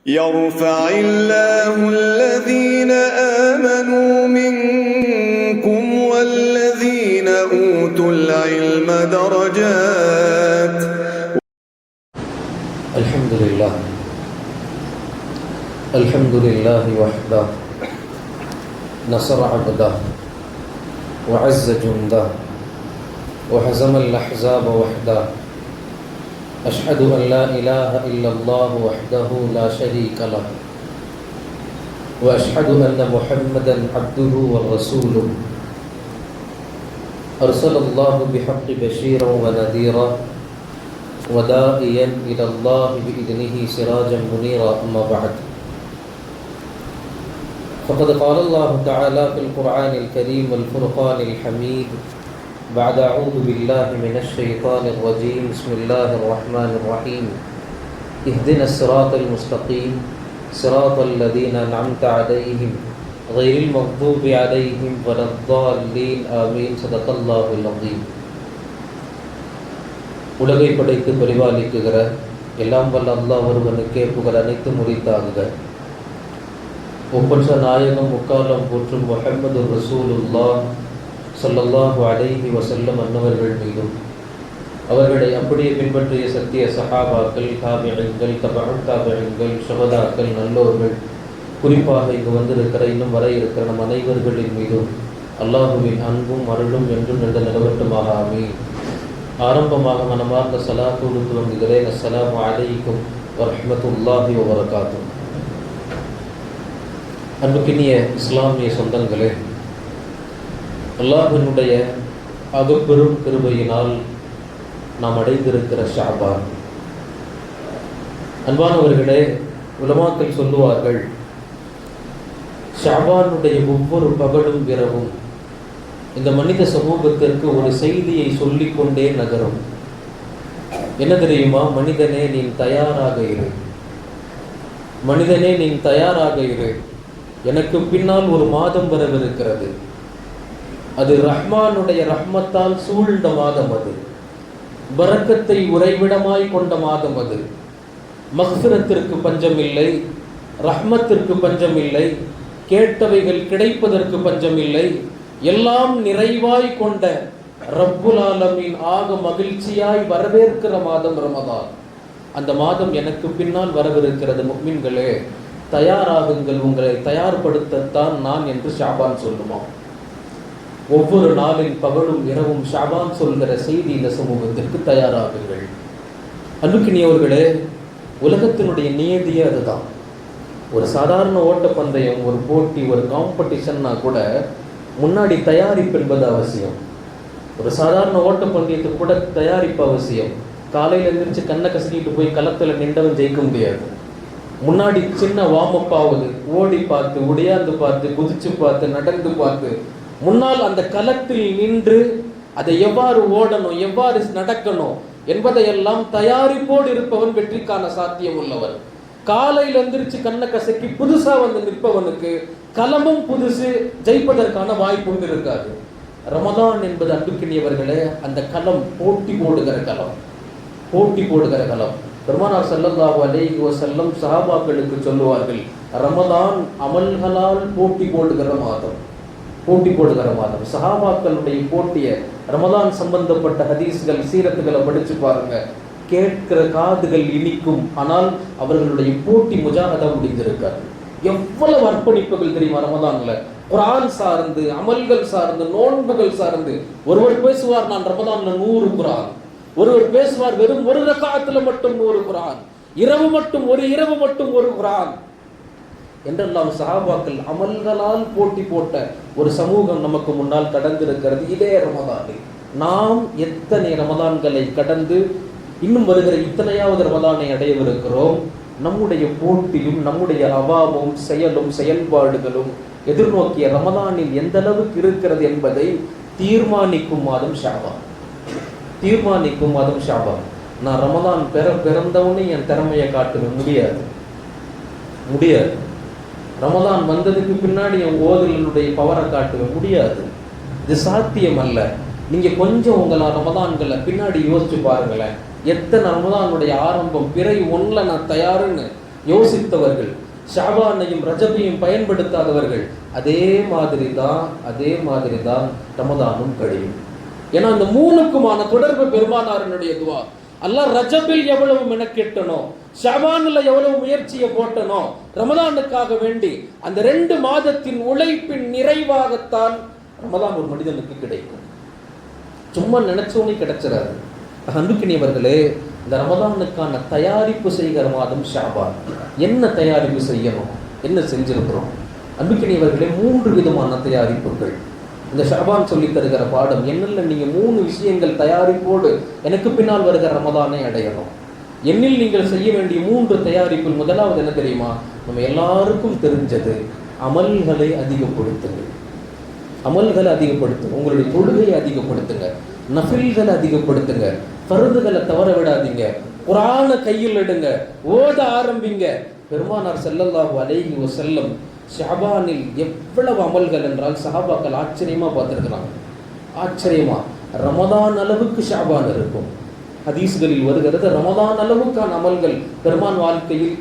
يرفع الله الذين آمنوا منكم والذين أوتوا العلم درجات. الحمد لله وحده نصر عبده وعز جنده وهزم الأحزاب وحده. أشهد أن لا إله إلا الله وحده لا شريك له وأشهد أن محمدا عبده ورسوله أرسل الله بحق بشيرا ونذيرا وداعيا إلى الله بإذنه سراجا منيرا. أما بعد، فقد قال الله تعالى في القرآن الكريم والفرقان الحميد بعد أعوذ بالله من الشيطان الرجيم. بسم الله الرحمن الرحيم. اهدنا الصراط المستقيم صراط الذين أنعمت عليهم غير المغضوب عليهم ولا الضالين آمين. صدق الله العظيم. உலகை படைத்து பரிபாலிக்குகிற எல்லாம் வல்ல அல்லாஹ் ஒருவனுக்கே புகழ் அனைத்து முறித்தாகுக. ஒப்பற்ற நாயகம் முக்காலம் போற்றும் முஹம்மது ரசூலுல்லாஹ் ஸல்லல்லாஹு அலைஹி வஸல்லம் அன்னவர்கள் மீதும் அவர்களை அப்படியே பின்பற்றிய சத்திய சஹாபாக்கள், தாபிஈன்கள், தபஉ தாபிஈன்கள், ஷஹதாக்கள், நல்லோர்கள், குறிப்பாக இங்கு வந்திருக்கிற இன்னும் வர இருக்கிற நம் அனைவர்களின் மீதும் அல்லாஹுவின் அன்பும் அருளும் என்றும் நின்று நிலவட்டுமாக ஆமீன். ஆரம்பமாக மனமார்ந்த ஸலாத்தோடு துவங்குகிறேன். அஸ்ஸலாமு அலைக்கும் வரஹ்மத்துல்லாஹி வபரகாத்துஹு. அன்புக்கினிய இஸ்லாமிய சொந்தங்களே, அல்லாஹ்வினுடைய அகப்பெரும் கிருபையினால் நாம் அடைந்திருக்கிற ஷஅபான். அன்பானவர்களே, உலமாக்கள் சொல்லுவார்கள், ஷஅபானுடைய ஒவ்வொரு பகலும் இரவும் இந்த மனித சமூகத்திற்கு ஒரு செய்தியை சொல்லிக்கொண்டே நகரும். என்ன தெரியுமா? மனிதனே, நீ தயாராக இரு. மனிதனே, நீ தயாராக இரு. எனக்கு பின்னால் ஒரு மாதம் வரவிருக்கிறது. அது ரஹ்மானுடைய ரஹ்மத்தால் சூழ்ந்த மாதம். அது பரக்கத்தை உறைவிடமாய் கொண்ட மாதம். அது மக்ஃபிரத்திற்கு பஞ்சமில்லை, ரஹ்மத்திற்கு பஞ்சமில்லை, கேட்டவைகள் கிடைப்பதற்கு பஞ்சமில்லை, எல்லாம் நிறைவாய் கொண்ட ரப்புல் ஆலமீன் ஆக மகிழ்ச்சியாய் வரவேற்கிற மாதம் ரமதான். அந்த மாதம் எனக்கு பின்னால் வரவிருக்கிறது. முஃமின்களே, தயாராகுங்கள், உங்களை தயார்படுத்தத்தான் நான் என்று ஷாபான் சொல்லுமா. ஒவ்வொரு நாளின் பகலும் இரவும் ஷாபான் சொல்கிற செய்தி இந்த சமூகத்திற்கு தயாராகுங்கள். அன்புக்கினியவர்களே, உலகத்தினுடைய நியதியே அதுதான். ஒரு சாதாரண ஓட்டப்பந்தயம், ஒரு போட்டி, ஒரு காம்படிஷன்னா கூட முன்னாடி தயாரிப்பு என்பது அவசியம். ஒரு சாதாரண ஓட்டப்பந்தயத்துக்கு கூட தயாரிப்பு அவசியம். காலையில் எழுந்திரிச்சு கண்ணை கசக்கிட்டு போய் களத்தில் நின்றவன் ஜெயிக்க முடியாது. முன்னாடி சின்ன வார்ம் அப் ஆகுது, ஓடி பார்த்து, உடையாந்து பார்த்து, குதிச்சு பார்த்து, நடந்து பார்த்து, முன்னால் அந்த களத்தில் நின்று அதை எவ்வாறு ஓடணும், எவ்வாறு நடக்கணும் என்பதையெல்லாம் தயாரிப்போடு இருப்பவன் வெற்றிக்கான சாத்தியம் உள்ளவன். காலையில் எந்திரிச்சு கண்ணை கசக்கி புதுசா வந்து நிற்பவனுக்கு களமும் புதுசு, ஜெயிப்பதற்கான வாய்ப்பு இருக்காது. ரமதான் என்பது அன்புக்கினியவர்களே, அந்த களம் போட்டி போடுகிற களம், போட்டி போடுகிற களம். பெருமானார் ஸல்லல்லாஹு அலைஹி வஸல்லம் சஹாபாக்களுக்கு சொல்லுவார்கள், ரமதான் அமல்களால் போட்டி போடுகிற மாதம், போட்டி போடுகிற மாதம். சஹாபாக்களுடைய போட்டிய ரமதான் சம்பந்தப்பட்ட ஹதீஸ்கள், சீரத்துகளை படிச்சு பாருங்க. கேட்கிற காதுகள் இனிக்கும். ஆனால் அவர்களுடைய போட்டி முஜாஹதா முடிந்திருக்காது. எவ்வளவு அர்ப்பணிப்புகள் தெரியுமா ரமதான்ல? குர்ஆன் சார்ந்து, அமல்கள் சார்ந்து, நோன்புகள் சார்ந்து. ஒருவர் பேசுவார், நான் ரமதான்ல 100 குர்ஆன். ஒருவர் பேசுவார், வெறும் ஒரு ரக்காத்துல மட்டும் 100 குர்ஆன், இரவு மட்டும், ஒரு இரவு மட்டும் 1 குர்ஆன் என்றெல்லாம் சஹாபாக்கள் அமல்களால் போட்டி போட்ட ஒரு சமூகம் நமக்கு முன்னால் கடந்திருக்கிறது. இதே ரமதானில் நாம் எத்தனை ரமதான்களை கடந்து இன்னும் வருகிற இத்தனையாவது ரமதானை அடையவிருக்கிறோம். நம்முடைய போட்டியும், நம்முடைய அவாவும், செயலும், செயல்பாடுகளும் எதிர்நோக்கிய ரமதானில் எந்த அளவுக்கு இருக்கிறது என்பதை தீர்மானிக்கும் மாதம் ஷாபான். தீர்மானிக்கும் மாதம் ஷாபான். நான் ரமதான் பிறந்தவனே என் திறமையை காட்டுவேன், முடியாது, முடியாது. ரமதான் வந்ததுக்கு பின்னாடி என் ஓதலுடைய பவரை காட்டுவேன், முடியாது. இது சாத்தியம் அல்ல. நீங்க கொஞ்சம் உங்களை ரமதான்களை பின்னாடி யோசிச்சு பாருங்களேன். எத்தனை ரமதானுடைய ஆரம்பம், பிறை ஒன்றில் நான் தயாருன்னு யோசித்தவர்கள், ஷாபானையும் ரஜபையும் பயன்படுத்தாதவர்கள், அதே மாதிரி தான் ரமதானும் கழியும். ஏன்னா அந்த மூணுக்குமான தொடர்பு பெருமானாரினுடைய துவா. அல்லாஹ் ரஜபில் எவ்வளவு மெனக்கெட்டனோ, ஷாபான்ல எவ்வளவு முயற்சியை போட்டனோ, ரமதானுக்காக வேண்டி அந்த 2 மாதத்தின் உழைப்பின் நிறைவாகத்தான் ரமதான் ஒரு மனிதனுக்கு கிடைக்கும். சும்மா நினைச்சோனே கிடைச்சிடாது. அன்புக்கினியவர்களே, இந்த ரமதானுக்கான தயாரிப்பு செய்கிற மாதம் ஷாபான். என்ன தயாரிப்பு செய்யணும், என்ன செஞ்சிருக்கிறோம்? அன்புக்கினியவர்களே, 3 விதமான தயாரிப்புகள் இந்த ஷாபான் சொல்லி தருகிற பாடம். என்னில் நீங்கள் 3 விஷயங்கள் தயாரிப்போடு எனக்கு பின்னால் வருகிற ரமதானை அடையணும். என்னில் நீங்கள் செய்ய வேண்டிய 3 தயாரிப்பு. முதலாவது என்ன தெரியுமா? நம்ம எல்லாருக்கும் தெரிஞ்சது, அமல்களை அதிகப்படுத்துங்க. அமல்களை அதிகப்படுத்துங்க. உங்களுடைய தொழுகையை அதிகப்படுத்துங்க, நஃபில்களை அதிகப்படுத்துங்க, ஃபர்துகளை தவற விடாதீங்க, குர்ஆனை கையில் எடுங்க, ஓத ஆரம்பிங்க. பெருமானார் ஸல்லல்லாஹு அலைஹி வஸல்லம் ஷாபானில் எவ்வளவு அமல்கள் என்றால் சஹாபாக்கள் ஆச்சரியமா பார்த்துருக்கிறாங்க. ஆச்சரியமா, ரமதான் அளவுக்கு ஷாபான் இருக்கும். ஹதீஸ்களில் வருகிறது, ரமதான் அளவுக்கான அமல்கள் பெருமான் வாழ்க்கையில்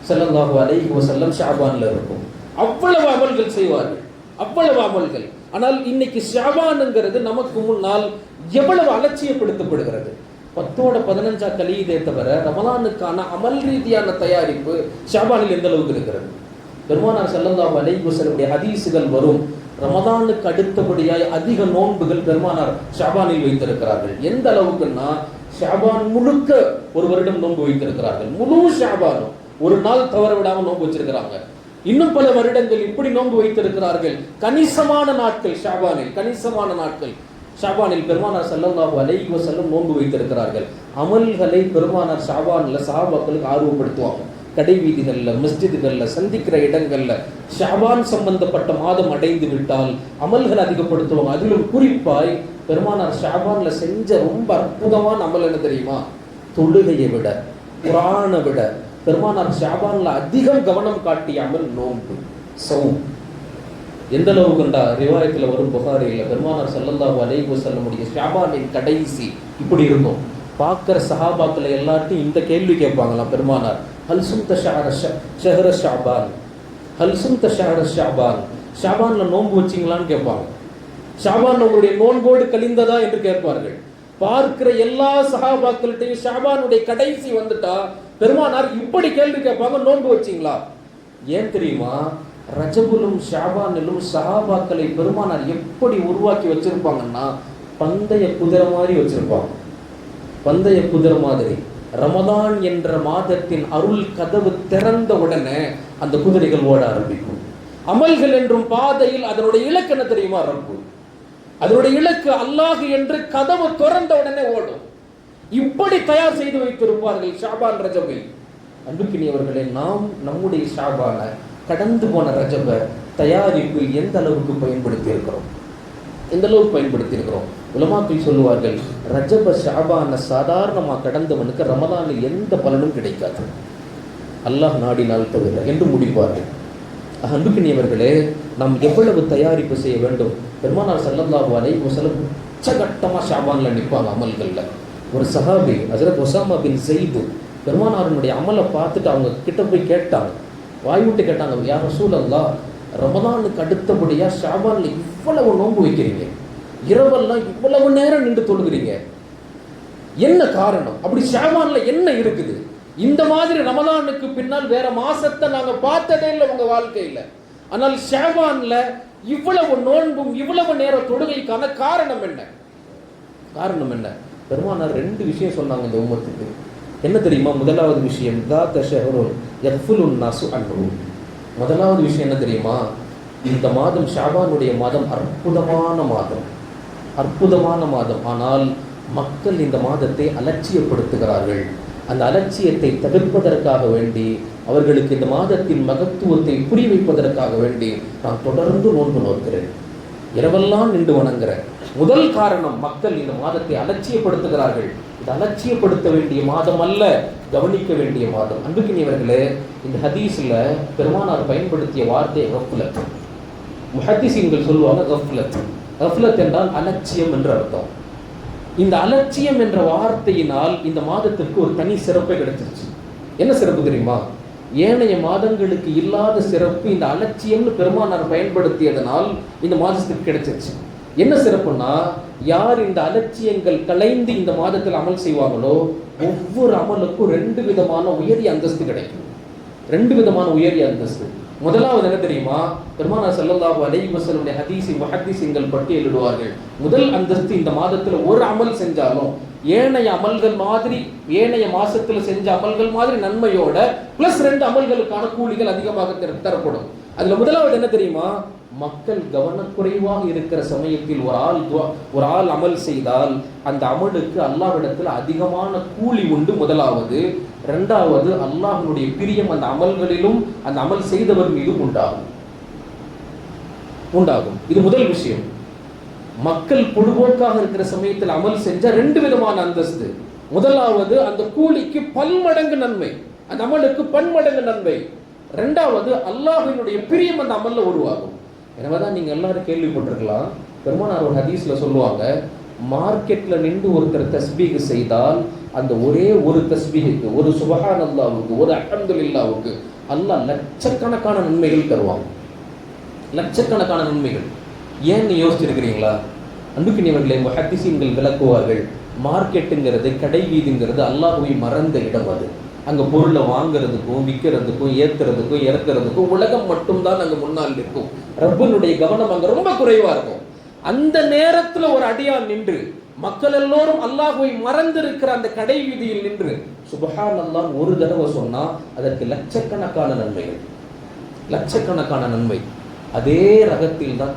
ஸல்லல்லாஹு அலைஹி வஸல்லம் ஷாபான்ல இருக்கும். அவ்வளவு அமல்கள் செய்வார்கள், அவ்வளவு அமல்கள். ஆனால் இன்னைக்கு ஷாபானுங்கிறது நமக்கு முன்னால் எவ்வளவு அலட்சியப்படுத்தப்படுகிறது. 10ஓட 15 கழியுதே தவிர ரமலானுக்கான அமல் ரீதியான தயாரிப்பு ஷாபானில் எந்த அளவுக்கு இருக்கிறது? பெருமானார் ஸல்லல்லாஹு அலைஹி வஸல்லம் ஹதீஸுகள் வரும், ரமதானுக்கு அடுத்தபடியாய் அதிக நோன்புகள் பெருமானார் ஷாபானில் வைத்திருக்கிறார்கள். எந்த அளவுக்குன்னா, ஷாபான் முழுக்க ஒரு வருடம் நோன்பு வைத்திருக்கிறார்கள். முழு ஷாபானும் ஒரு நாள் தவற விடாமல் நோன்பு வச்சிருக்கிறாங்க. இன்னும் பல வருடங்கள் இப்படி நோன்பு வைத்திருக்கிறார்கள். கணிசமான நாட்கள் ஷாபானில், கணிசமான நாட்கள் ஷாபானில் பெருமானார் ஸல்லல்லாஹு அலைஹி வஸல்லம் நோன்பு வைத்திருக்கிறார்கள். அமல்களை பெருமானார் ஷாபான்ல சஹாபாக்களுக்கு ஆர்வப்படுத்துவாங்க. கடை வீதிகள்ல, மஸ்ஜிதுகள்ல, சந்திக்கிற இடங்கள்ல ஷாபான் சம்பந்தப்பட்ட மாதம் அடைந்து விட்டால் அமல்கள் அதிகப்படுத்துவாங்க. அதிலும் குறிப்பாய் பெருமானார் ஷாபான்ல செஞ்ச ரொம்ப அற்புதமான அமல் என்ன தெரியுமா? தொழுகையை விட, குர்ஆனை விட பெருமானார் ஷாபான்ல அதிகம் கவனம் காட்டிய அமல் நோன்பு, சௌம். எந்த அளவுக்குண்டா, ரிவாயத்தில் வரும் புகாரியில் பெருமானார் ஸல்லல்லாஹு அலைஹி வஸல்லம் ஷாபானின் கடைசி இப்படி இருக்கும். பார்க்குற சஹாபாக்களை எல்லாத்தையும் இந்த கேள்வி கேட்பாங்களாம் பெருமானார், ஹல் சும்த ஷஹர ஷாபான், ஹல் சும்த ஷஹர ஷாபான், ஷாபான்ல நோன்பு வச்சிங்களான்னு கேட்பாங்க. ஷாபான் உங்களுடைய நோன்போடு கழிந்ததா என்று கேட்பார்கள். பார்க்கிற எல்லா சஹாபாக்கள்கிட்டையும் ஷாபானுடைய கடைசி வந்துட்டா பெருமானார் இப்படி கேள்வி கேட்பாங்க, நோன்பு வச்சிங்களா? ஏன் தெரியுமா? ரஜபுலும் ஷாபானிலும் சஹாபாக்களை பெருமானார் எப்படி உருவாக்கி வச்சிருப்பாங்கன்னா, பந்தய குதிரை மாதிரி வச்சிருப்பாங்க. பந்தய குதிரை மாதிரி. ரமதான் என்ற மாதத்தின் அருள் கதவு திறந்த உடனே அந்த குதிரைகள் ஓட ஆரம்பிக்கும். அமல்கள் என்றும் பாதையில் அதனுடைய இலக்கு என்ன தெரியுமா? ரப்பு. அதனுடைய இலக்கு அல்லாஹ் என்று கதவு திறந்த உடனே ஓடும். இப்படி தயார் செய்து வைத்திருப்பார்கள் ஷாபான் ரஜபில். அன்புக்கினியவர்களே, நாம் நம்முடைய ஷாபான, கடந்து போன ரஜப தயாரிப்பில் எந்த அளவுக்கு பயன்படுத்தி இருக்கிறோம்? எந்த அளவுக்கு பயன்படுத்தி இருக்கிறோம்? உலமாக்கள் சொல்லுவார்கள், ரஜப ஷாபான சாதாரணமாக கடந்தவனுக்கு ரமதானில் எந்த பலனும் கிடைக்காது, அல்லாஹ் நாடினால் தவிர என்று முடிப்பார்கள். அன்புக்கினியவர்களே, நாம் எவ்வளவு தயாரிப்பு செய்ய வேண்டும்? பெருமானார் ஸல்லல்லாஹு அலைஹி வஸல்லம் உச்சகட்டமாக ஷாபான்ல நிற்பாங்க அமல்கள்ல. ஒரு சஹாபி ஹஜ்ரத் உஸாமா பின் ஸைத் பெருமானாருடைய அமலை பார்த்துட்டு அவங்க கிட்ட போய் கேட்டாங்க, வாய் விட்டு கேட்டாங்க, யா ரசூலல்லாஹ், ரமதானுக்கு அடுத்தபடியா ஷாபான்ல இவ்வளவு நோன்பு வைக்கிறீங்க, இரவெல்லாம் இவ்வளவு நேரம் நின்று தொழுகிறீங்க, என்ன காரணம்? அப்படி ஷாபான்ல என்ன இருக்குது? இந்த மாதிரி ரமதானுக்கு பின்னால் வேற மாசத்தை நாங்க பார்த்ததே இல்லை உங்க வாழ்க்கையில. ஆனால் ஷாபான்ல இவ்வளவு நோன்பும் இவ்வளவு நேரம் தொழுகைக்கான காரணம் என்ன? காரணம் என்ன? பெருமானார் 2 விஷயம் சொன்னாங்க இந்த உம்மத்துக்கு. என்ன தெரியுமா? முதலாவது விஷயம், முதலாவது விஷயம் என்ன தெரியுமா? இந்த மாதம் ஷாபானுடைய மாதம் அற்புதமான மாதம், அற்புதமான மாதம். ஆனால் மக்கள் இந்த மாதத்தை அலட்சியப்படுத்துகிறார்கள். அந்த அலட்சியத்தை தவிர்ப்பதற்காக வேண்டி, அவர்களுக்கு இந்த மாதத்தின் மகத்துவத்தை புரிய வைப்பதற்காக வேண்டி நான் தொடர்ந்து நோன்பு நோக்கிறேன், இரவெல்லாம் நின்று வணங்குறேன். முதல் காரணம், மக்கள் இந்த மாதத்தை அலட்சியப்படுத்துகிறார்கள். இது அலட்சியப்படுத்த வேண்டிய மாதம் அல்ல, கவனிக்க வேண்டிய மாதம். அன்புக்கினியவர்களே, இந்த ஹதீஸ்ல பெருமானார் பயன்படுத்திய வார்த்தை கஃப்லத். முஹத்திஸீன்கள் சொல்லுவாங்க கஃப்லத். கஃப்லத் என்றால் அலட்சியம் என்று அர்த்தம். இந்த அலட்சியம் என்ற வார்த்தையினால் இந்த மாதத்திற்கு ஒரு தனி சிறப்பை கிடைச்சிருச்சு. என்ன சிறப்பு தெரியுமா? ஏனைய மாதங்களுக்கு இல்லாத சிறப்பு இந்த அலட்சியம்னு பெருமானார் பயன்படுத்தியதனால் இந்த மாதத்துக்கு கிடைச்சிருச்சு. என்ன சிறப்புன்னா, யார் இந்த அலட்சியங்கள் கலைந்து இந்த மாதத்தில் அமல் செய்வாங்களோ ஒவ்வொரு அமலுக்கும் 2 விதமான உயரிய அந்தஸ்து கிடைக்கும். 2 விதமான உயரிய அந்தஸ்து. முதலாவது என்ன தெரியுமா? பெருமானார் ஸல்லல்லாஹு அலைஹி வஸல்லம் முஹத்திஸீன்கள் பட்டியலிடுவார்கள். முதல் அந்தஸ்து, இந்த மாதத்துல ஒரு அமல் செஞ்சாலும் ஏனைய அமல்கள் மாதிரி, ஏனைய மாசத்துல செஞ்ச அமல்கள் மாதிரி நன்மையோட பிளஸ் 2 அமல்களுக்கான கூலிகள் அதிகமாக தரப்படும். அதுல முதலாவது என்ன தெரியுமா? மக்கள் கவனக்குறைவாக இருக்கிற சமயத்தில் ஒரு ஆள் அமல் செய்தால் அந்த அமலுக்கு அல்லாஹ்விடத்தில் அதிகமான கூலி உண்டு. முதலாவது. 2வது, அல்லாஹ்வுடைய பிரியம் அந்த அமல்களிலும் அந்த அமல் செய்தவர் மீதும் உண்டாகும். இது முதல் விஷயம். மக்கள் பொதுபோக்காக இருக்கிற சமயத்தில் அமல் செஞ்ச 2 விதமான அந்தஸ்து. முதலாவது, அந்த கூலிக்கு பன்மடங்கு நன்மை, அந்த அமலுக்கு பன்மடங்கு நன்மை. 2வது, அல்லாஹ்வினுடைய பிரியம் அந்த அமல்ல உருவாகும். எனவேதான் நீங்க எல்லாரும் கேள்விப்பட்டிருக்கலாம், பெருமானார் ஒரு ஹதீஸ்ல சொல்லுவாங்க, மார்க்கெட்ல நின்று ஒருத்தர் தஸ்பீஹ் செய்தால் அந்த ஒரே ஒரு தஸ்பீஹுக்கு, ஒரு சுப்ஹானல்லாஹ்வுக்கு, ஒரு அல்ஹம்துலில்லாஹ்வுக்கு அல்லாஹ் லட்சக்கணக்கான நன்மைகள் தருவாங்க. லட்சக்கணக்கான நன்மைகள். ஏன்னு யோசிச்சிருக்கிறீங்களா? அன்புக்கினியவர்களே, முஹத்திஸீன்கள் விளக்குவார்கள், மார்க்கெட்டுங்கிறது, கடை வீதிங்கிறது அல்லாஹ்வை மறந்த இடம். அது அங்க பொருளை வாங்குறதுக்கும் விற்கிறதுக்கும் ஏத்துறதுக்கும் இறக்குறதுக்கும் உலகம் மட்டும்தான் அங்க முன்னால் இருக்கும். ரப்பனுடைய கவனம் அங்க ரொம்ப குறைவா இருக்கும். அந்த நேரத்துல ஒரு அடியான் நின்று மக்கள் எல்லோரும் அல்லாஹ்வை மறந்திருக்கிற அந்த கடை வீதியில் நின்று சுப்ஹானல்லாஹ் ஒரு தடவை சொன்னா அதற்கு லட்சக்கணக்கான நன்மைகள், லட்சக்கணக்கான நன்மை. அதே ரகத்தில் தான்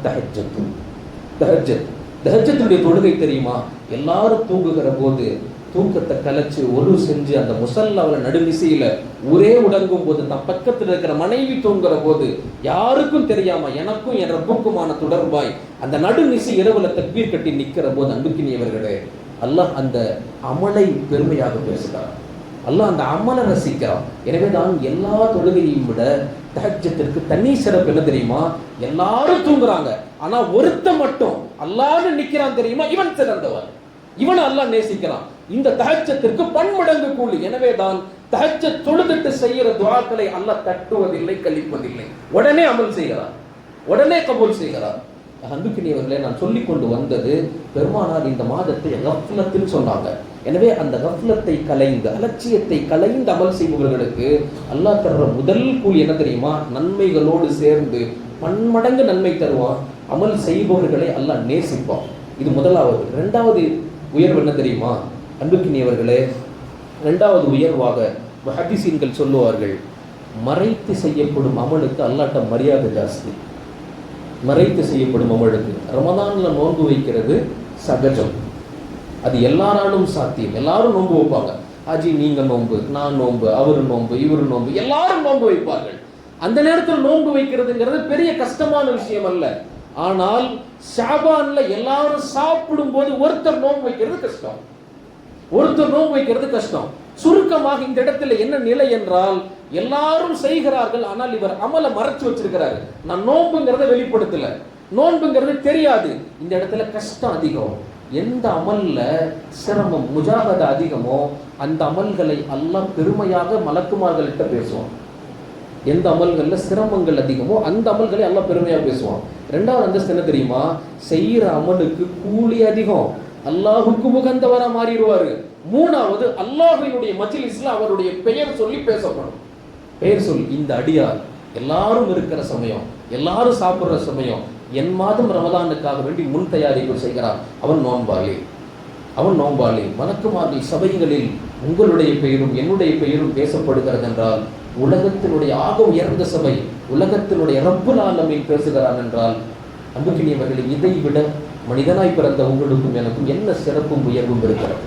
தஹஜ்ஜுடைய தொழுகை தெரியுமா? எல்லாரும் தூங்குகிற போது தூக்கத்தை கலைச்சு ஒழு செஞ்சு அந்த முசல்லாவில் நடுநிசையில ஒரே உடங்கும் போது, தன் பக்கத்தில் இருக்கிற மனைவி தூங்குற போது யாருக்கும் தெரியாம எனக்கும் என் ரப்புக்குமான தொடர்பாய் அந்த நடுநிசை இரவுல தக்பீர் கட்டி நிற்கிற போது, அன்புக்கினியவர்களே, அல்லாஹ் அந்த அமலை பெருமையாக பேசுகிறார். அல்லாஹ் அந்த அமலை ரசிக்கிறான். எனவே தான் எல்லா தொழுகையையும் விட தஹஜ்ஜுக்கு தனி சிறப்பு என்ன தெரியுமா? எல்லாரும் தூங்குறாங்க, ஆனா ஒருத்த மட்டும் அல்லாஹ்னு நிக்கிறான் தெரியுமா? இவன் சிறந்தவன், இவன் அல்லாஹ் நேசிக்கிறான். இந்த தஹஜ்ஜுக்கு பன்மடங்கு கூலி. எனவே தான் தஹஜ்ஜத் தொழுதுட்டு செய்யற துஆக்களை அல்லாஹ் தட்டுவதில்லை, கழிப்பதில்லை. உடனே அமல் செய்கிறார், உடனே கபூல் செய்கிறார். அன்புக்கினியவர்களே, நான் சொல்லிக் கொண்டு வந்தது, பெருமானார் இந்த மாதத்தை கஃப்லத்தில் சொன்னாங்க. எனவே அந்த கஃப்லத்தை கலைந்து, அலட்சியத்தை கலைந்து அமல் செய்பவர்களுக்கு அல்லாஹ் தர்ற முதல் கூலி என்ன தெரியுமா? நன்மைகளோடு சேர்ந்து பன்மடங்கு நன்மை தருவான். அமல் செய்பவர்களை அல்லாஹ் நேசிப்பான். இது முதலாவது. 2வது உயர்வு என்ன தெரியுமா? அன்புக்கினியவர்களே, 2வது உயர்வாக முஹத்திஸீன்கள் சொல்லுவார்கள், மறைத்து செய்யப்படும் அமலுக்கு அல்லாஹ்ட்ட மரியாதை ஜாஸ்தி. மறைத்து செய்யப்படும் அமலுக்கு ரமதான்ல நோன்பு வைக்கிறது சகஜம், அது எல்லாராலும் சாத்தியம். எல்லாரும் நோன்பு வைப்பாங்க. ஆஜி நீங்க நோன்பு, நான் நோன்பு, அவரு நோன்பு, இவரு நோன்பு, எல்லாரும் நோன்பு வைப்பார்கள். அந்த நேரத்தில் நோன்பு வைக்கிறதுங்கிறது பெரிய கஷ்டமான விஷயம் அல்ல. ஆனால் ஷாபான்ல எல்லாரும் சாப்பிடும் போது ஒருத்தர் நோன்பு வைக்கிறது கஷ்டம், ஒருத்தர் நோன்பு வைக்கிறது கஷ்டம். சுருக்கமாக இந்த இடத்துல என்ன நிலை என்றால், எல்லாரும் செய்கிறார்கள், ஆனால் இவர் அமலை மறைச்சு வச்சிருக்கிறாரு. நான் நோன்புங்கிறத வெளிப்படுத்தல, நோன்புங்கிறது தெரியாது. இந்த இடத்துல கஷ்டம் அதிகம். எந்த அமல்ல சிரமம் முஜாஹத அதிகமோ அந்த அமல்களை அல்லாஹ் பெருமையாக மலக்குமார்கள்ட்ட பேசுவான். எந்த அமல்கள்ல சிரமங்கள் அதிகமோ அந்த அமல்களை அல்லாஹ் பெருமையாக பேசுவான். 2வது அந்தஸ்து என்ன தெரியுமா? செய்யற அமலுக்கு கூலி அதிகம், அல்லாஹுக்கு உகந்தவரா மாறிடுவாரு. 3வது, அல்லாஹ்வினுடைய மஜ்லிஸ்ல அவருடைய பெயர் சொல்லி பேசப்படும். பெயர் சொல்லி, இந்த அடியார் எல்லாரும் இருக்கிற சமயம், எல்லாரும் சாப்பிடுற சமயம், என் மாதம் ரமதானுக்காக வேண்டி முன் தயாரிப்பு செய்கிறார், அவன் நோன்பாளி, அவன் நோன்பாளி. மலக்குமார்கள் சபைகளில் உங்களுடைய பெயரும் என்னுடைய பெயரும் பேசப்படுகிறது என்றால், உலகத்தினுடைய ஆக உயர்ந்த சபை, உலகத்தினுடைய ரப்புல் ஆலமீன் பேசுகிறான் என்றால், அன்புக்கினியவர்களை, இதை விட மனிதனாய் பிறந்த உங்களுக்கும் எனக்கும் என்ன சிறப்பும் உயர்வும் இருக்கிறது?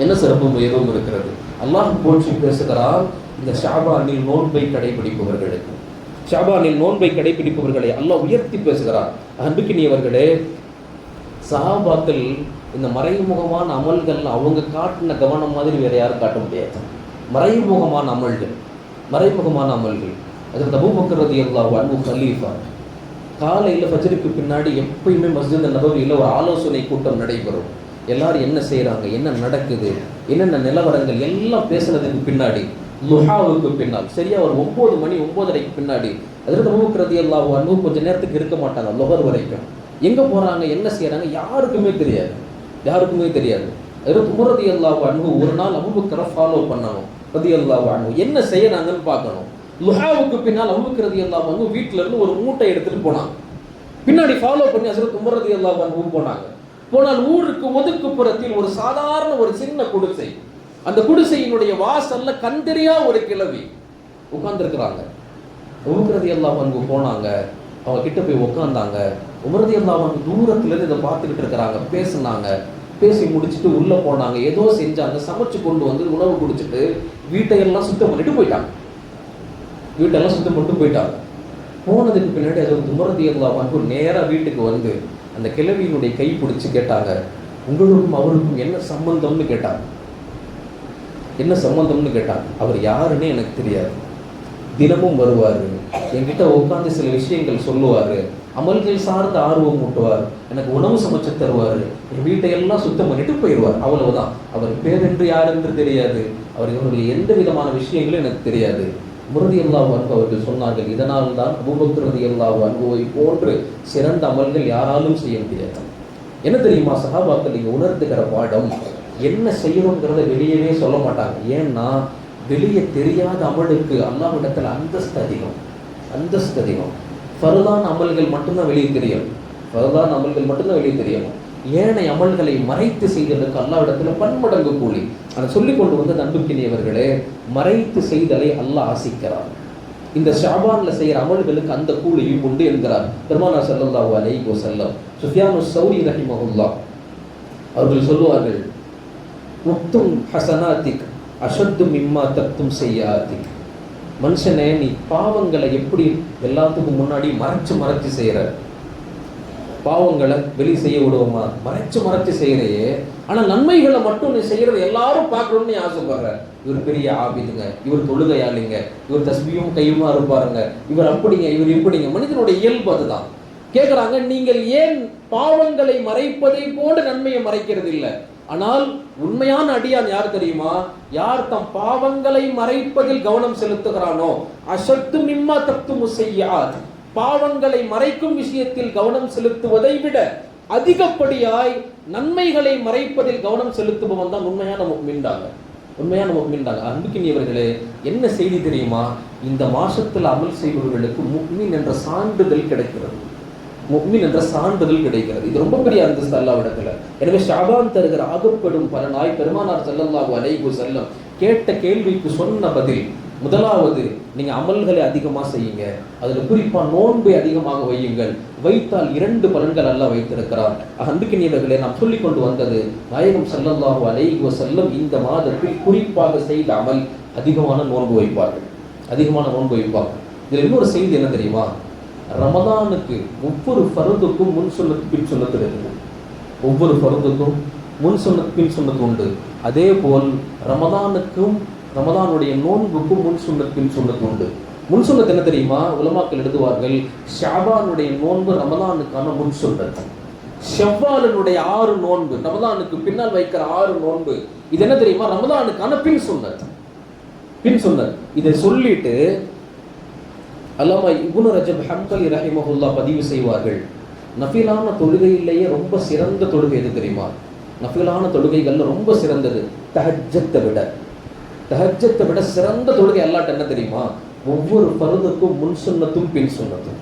என்ன சிறப்பும் உயர்வும் இருக்கிறது? அல்லாஹ் போற்றி பேசுகிறான். இந்த ஷாபானில் நோன்பை கடைபிடிப்பவர்களுக்கு, ஷாபானில் நோன்பை கடைபிடிப்பவர்களை அல்லாஹ் உயர்த்தி பேசுகிறான். அன்புக்கினியவர்களே, சஹாபாக்கள் இந்த மறைமுகமான அமல்கள் அவங்க காட்டின கவனம் மாதிரி வேற யாரும் காட்ட முடியாது. மறைமுகமான அமல்கள், மறைமுகமான அமல்கள். அதற்கு அபூபக்கர் ரலியல்லாஹு அன்ஹு கலீஃபா, காலையில் ஃபஜ்ருக்கு பின்னாடி எப்பயுமே மஸ்ஜித் நபவியில் ஒரு ஆலோசனை கூட்டம் நடைபெறும். எல்லாரும் என்ன செய்கிறாங்க, என்ன நடக்குது, என்னென்ன நிலவரங்கள் எல்லாம் பேசுனதுக்கு பின்னாடி லுஹாவுக்கு பின்னால் சரியா ஒரு 9 மணி 9:30க்கு பின்னாடி அதில் அபூபக்கர் ரலியல்லாஹு அன்ஹு கொஞ்ச நேரத்துக்கு இருக்க மாட்டாங்க லுஹர் வரைக்கும். எங்க போறாங்க என்ன செய்யறாங்க யாருக்குமே தெரியாது, யாருக்குமே தெரியாது. அதில் உமர் ரலியல்லாஹு அன்ஹு ஒரு நாள் அபூபக்கரை ஃபாலோ பண்ணணும் ரலியல்லாஹு அன்ஹு, என்ன செய்யறாங்கன்னு பார்க்கணும். லுஹாவுக்கு பின்னால் அபூபக்கர் ரலியல்லாஹு அன்ஹு வீட்டுல இருந்து ஒரு மூட்டை எடுத்துட்டு போனாங்க. பின்னாடி ஃபாலோ பண்ணி ஹஜ்ரத் உமர் ரலியல்லாஹு அன்ஹு போனாங்க. போனால் ஊருக்கு ஒதுக்குப்புறத்தில் ஒரு சாதாரண ஒரு சின்ன குடிசை, அந்த குடிசையினுடைய வாசல்ல கண்டறியா ஒரு கிழவி உட்கார்ந்துருக்கிறாங்க. உமர் ரலியல்லாஹு அன்ஹு போனாங்க, அவங்க கிட்ட போய் உட்கார்ந்தாங்க. உமர் ரலியல்லாஹு அன்ஹு தூரத்துல இருந்து இதை பார்த்துக்கிட்டு இருக்கிறாங்க. பேசினாங்க, பேசி முடிச்சுட்டு உள்ள போனாங்க, ஏதோ செஞ்சாங்க, சமைச்சு கொண்டு வந்து உணவு குடிச்சிட்டு வீட்டையெல்லாம் சுத்தம் பண்ணிட்டு போயிட்டாங்க. வீட்டெல்லாம் சுத்தம் பண்ணிட்டு போயிட்டாங்க. போனதுக்கு பின்னாடி அது உமர் ரலியல்லாஹு அன்ஹு நேரா வீட்டுக்கு வந்து அந்த கிழவியினுடைய கை பிடிச்சு கேட்டாங்க, உங்களுக்கும் அவருக்கும் என்ன சம்பந்தம்னு கேட்டாங்க. என்ன சம்பந்தம்னு கேட்டாங்க. அவர் யாருன்னு எனக்கு தெரியாது, தினமும் வருவார், என்கிட்ட உட்காந்து சில விஷயங்கள் சொல்லுவார், அமல்கள் சார்ந்த ஆர்வம் ஊட்டுவார், எனக்கு உணவு சமைச்சு தருவார், என் வீட்டையெல்லாம் சுத்தம் பண்ணிட்டு போயிடுவார், அவ்வளவுதான். அவர் பேர் என்று யார் என்று தெரியாது, அவர்களுடைய எந்த விதமான விஷயங்களும் எனக்கு தெரியாது. உமர் ரலியல்லாஹு அன்ஹு அவர்கள் சொன்னார்கள், இதனால் தான் அபூபக்கர் ரலியல்லாஹு அன்ஹுவை போன்று சிறந்த அமல்கள் யாராலும் செய்ய முடியாது. என்ன தெரியுமா சஹாபாக்கள் இங்கே உணர்த்துகிற பாடம், என்ன செய்யணுங்கிறத வெளியவே சொல்ல மாட்டாங்க. ஏன்னா வெளியே தெரியாத அமலுக்கு அல்லாஹ்விடத்தில் அந்தஸ்து அதிகம், அந்தஸ்து அதிகம். ஃபர்தான அமல்கள் மட்டும்தான் வெளியே தெரியும், ஃபர்தான அமல்கள் மட்டும்தான் வெளியே தெரியும். ஏனைய அமல்களை மறைத்து செய்ததற்கு அல்லாஹ்விடத்தில் பன்மடங்கு கூலி. அதை சொல்லிக் கொண்டு வந்து அன்புக்கினியவர்களே, மறைத்து செய்தலை அல்லாஹ் ஆசிக்கிறார். இந்த ஷாபான்ல செய்கிற அமல்களுக்கு அந்த கூலியும் உண்டு என்கிறார் பெருமானார் ஸல்லல்லாஹு அலைஹி வஸல்லம். சுஃபியானு ஸௌரி ரஹிமஹுல்லாஹ் அவர்கள் சொல்லுவார்கள், உக்தும் ஹஸனாத்திக் அஷத்து மிம்மா தக்தும் செய்யாத்திக். மனுஷனே, நீ பாவங்களை எப்படி எல்லாத்துக்கும் முன்னாடி மறைச்சு செய்யற, பாவங்களை வெளியே செய்ய விடுவோமா? மறைச்சு செய்யறையே. ஆனா நன்மைகளை மட்டும் நீ செய்யறது எல்லாரும் பார்க்கணும்னு நீ ஆசைப்படுற. இவர் பெரிய ஆபிதுங்க, இவர் தொழுகையாளிங்க, இவர் தஸ்பியும் கையுமா இருப்பாருங்க, இவர் அப்படிங்க, இவர் இப்படிங்க. மனிதனுடைய இயல்பு அதுதான். கேட்கிறாங்க, நீங்கள் ஏன் பாவங்களை மறைப்பதை போல நன்மையை மறைக்கிறது இல்லை? ஆனால் உண்மையான அடியான் யார் தெரியுமா? யார் தம் பாவங்களை மறைப்பதில் கவனம் செலுத்துகிறானோ, அஷத்து மிம்மா தக்துமு ஸய்யிஆத், பாவங்களை மறைக்கும் விஷயத்தில் கவனம் செலுத்துவதை விட அதிகப்படியாய் நன்மைகளை மறைப்பதில் கவனம் செலுத்துபவன் தான் உண்மையான முஃமின்டாங்க, உண்மையான முஃமின்டாங்க. அன்புக்கினியவர்களே, என்ன செய்தி தெரியுமா? இந்த மாசத்தில் அமல் செய்பவர்களுக்கு முஃமின் என்ற சான்றிதழ் கிடைக்கிறது, முஃமின் என்ற சான்றிதழ் கிடைக்கிறது. இது ரொம்ப பெரிய அந்தஸ்து அல்லாஹ்விடத்துல. எனவே ஷாபான் தருகிற ஆகப்படும் பலனாய் பெருமானார் ஸல்லல்லாஹு அலைஹி வஸல்லம் கேட்ட கேள்விக்கு சொன்ன பதில், முதலாவது, நீங்க அமல்களை அதிகமாக செய்யுங்க, அதுல குறிப்பா நோன்பை அதிகமாக வையுங்கள், வைத்தால் 2 பலன்கள் அல்லாஹ் வைத்திருக்கிறார். அன்புக்கினியவர்களே, நாம் சொல்லிக் கொண்டு வந்தது, நாயகம் ஸல்லல்லாஹு அலைஹி வஸல்லம் இந்த மாதத்தில் குறிப்பாக செய்த அமல் அதிகமான நோன்பு வைப்பார்கள், அதிகமான நோன்பு வைப்பார்கள். இதுல இன்னொரு செய்தி என்ன தெரியுமா? ரமதானுக்கு ஒவ்வொரு ஃபர்துக்கும் முன் சுன்னத் பின் சுன்னத் இருக்குது, ஒவ்வொரு ஃபர்துக்கும் முன் சுன்னத் பின் சுன்னத் உண்டு. அதே போல் ரமதானுடைய நோன்புக்கும் முன் சுன்னத் பின் சுன்னத் உண்டு. முன் சுன்னத் என்ன தெரியுமா? உலமாக்கள் எழுதுவார்கள், ஷாபானுடைய நோன்பு ரமதானுக்கான முன் சுன்னத், ஷவ்வாலினுடைய 6 நோன்பு, ரமதானுக்கு பின்னால் வைக்கிற 6 நோன்பு, இது என்ன தெரியுமா? ரமதானுக்கான பின் சுன்னத், பின் சுன்னத். இதை சொல்லிட்டு அல்லாமா இப்னு ரஜப் ஹம்பலி ரஹிமஹுல்லாஹ் பதிவு செய்வார்கள், நஃபிலான தொழுகையிலேயே ரொம்ப சிறந்த தொழுகை எது தெரியுமா? நஃபிலான தொழுகைகள்ல ரொம்ப சிறந்தது தஹஜ்ஜத்தை விட சிறந்த தொழுகை அல்லாஹ்ட்ட என்ன தெரியுமா? ஒவ்வொரு ஃபர்துக்கும் முன் சுன்னத்தும் பின் சுன்னத்தும்.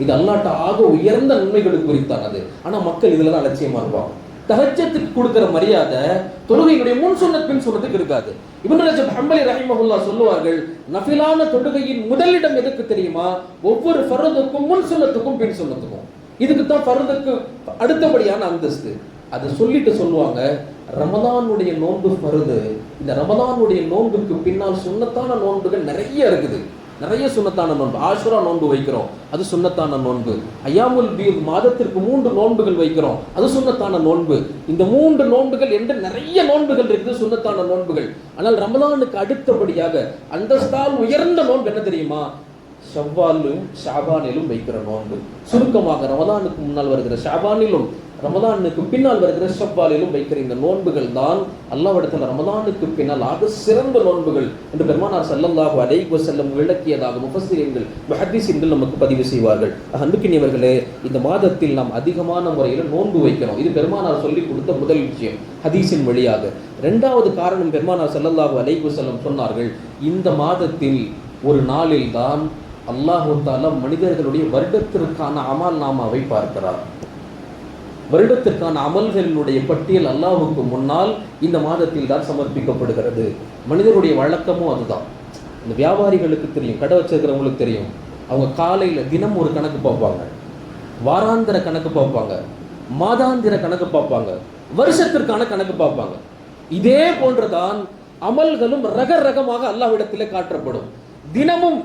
இது அல்லாஹ்ட்ட ஆக உயர்ந்த நன்மைகளுக்கு குறித்தானது. ஆனா மக்கள் இதுல தான் அலட்சியமா இருப்பாங்க. தஹஜ்ஜத்துக்கு கொடுக்கிற மரியாதை தொழுகையுடைய முன் சுன்னத் பின் சுன்னத்துக்கு இருக்காது. இப்னு ரஜப் ஹம்பலி ரஹிமஹுல்லாஹ் சொல்லுவார்கள், நஃபிலான தொழுகையின் முதலிடம் எதுக்கு தெரியுமா? ஒவ்வொரு ஃபர்துக்கும் முன் சுன்னத்துக்கும் பின் சுன்னத்துக்கும். இதுக்கு தான் ஃபர்துக்கு அடுத்தபடியான அந்தஸ்து. அதை சொல்லிட்டு சொல்லுவாங்க, ரமதானுடைய நோன்பு ஃபர்து, இந்த ரமதானுடைய நோன்புக்கு பின்னால் சுன்னத்தான நோன்புகள் நிறைய இருக்குது, நிறைய சுன்னத்தான நோன்பு. ஆஷுரா நோன்பு வைக்கிறோம், அது சுன்னத்தான நோன்பு. அய்யாமுல் பீத் மாதத்திற்கு 3 நோன்புகள் வைக்கிறோம், அது சுன்னத்தான நோன்பு. இந்த 3 நோன்புகள் என்று நிறைய நோன்புகள் இருக்குது, சுன்னத்தான நோன்புகள். ஆனால் ரமதானுக்கு அடுத்தபடியாக அந்தஸ்தால் உயர்ந்த நோன்பு என்ன தெரியுமா? ஷவ்வாலும் ஷாபானிலும் வைக்கிற நோன்பு. சுருக்கமாக ரமதானுக்கு முன்னால் வருகிற ஷாபானிலும் ரமலானுக்கு பின்னால் வருகிற ஷவ்வாலிலும் வைக்கிற இந்த நோன்புகள் தான் அல்லாஹ்விடத்தில் ரமலானுக்கு பின்னால் ஆக சிறந்த நோன்புகள் என்று பெருமானார் ஸல்லல்லாஹு அலைஹி வஸல்லம் விளக்கியதாக முஃபஸ்ஸிரீன்கள் முஹத்திஸீன்கள் நமக்கு பதிவு செய்வார்கள். அன்புக்கினியவர்களே, இந்த மாதத்தில் நாம் அதிகமான முறையில் நோன்பு வைக்கிறோம். இது பெருமானார் சொல்லிக் கொடுத்த முதல் விஷயம் ஹதீஸின் வழியாக. இரண்டாவது காரணம், பெருமானார் ஸல்லல்லாஹு அலைஹி வஸல்லம் சொன்னார்கள், இந்த மாதத்தில் ஒரு நாளில் தான் அல்லாஹ் தஆலா மனிதர்களுடைய வருடத்திற்கான அமல் நாமாவை பார்க்கிறார். வருடத்திற்கான அமல்களினுடைய பட்டியல் அல்லாஹ்வுக்கு முன்னால் இந்த மாதத்தில் தான் சமர்ப்பிக்கப்படுகிறது. மனிதருடைய வழக்கமும் அதுதான். இந்த வியாபாரிகளுக்கு தெரியும், கடை வச்சிருக்கிறவங்களுக்கு தெரியும். அவங்க காலையில் தினம் ஒரு கணக்கு பார்ப்பாங்க, வாராந்திர கணக்கு பார்ப்பாங்க, மாதாந்திர கணக்கு பார்ப்பாங்க, வருஷத்திற்கான கணக்கு பார்ப்பாங்க. இதே போன்றுதான் அமல்களும் ரகரகமாக அல்லாஹ்விடத்திலே காட்டப்படும். தினமும்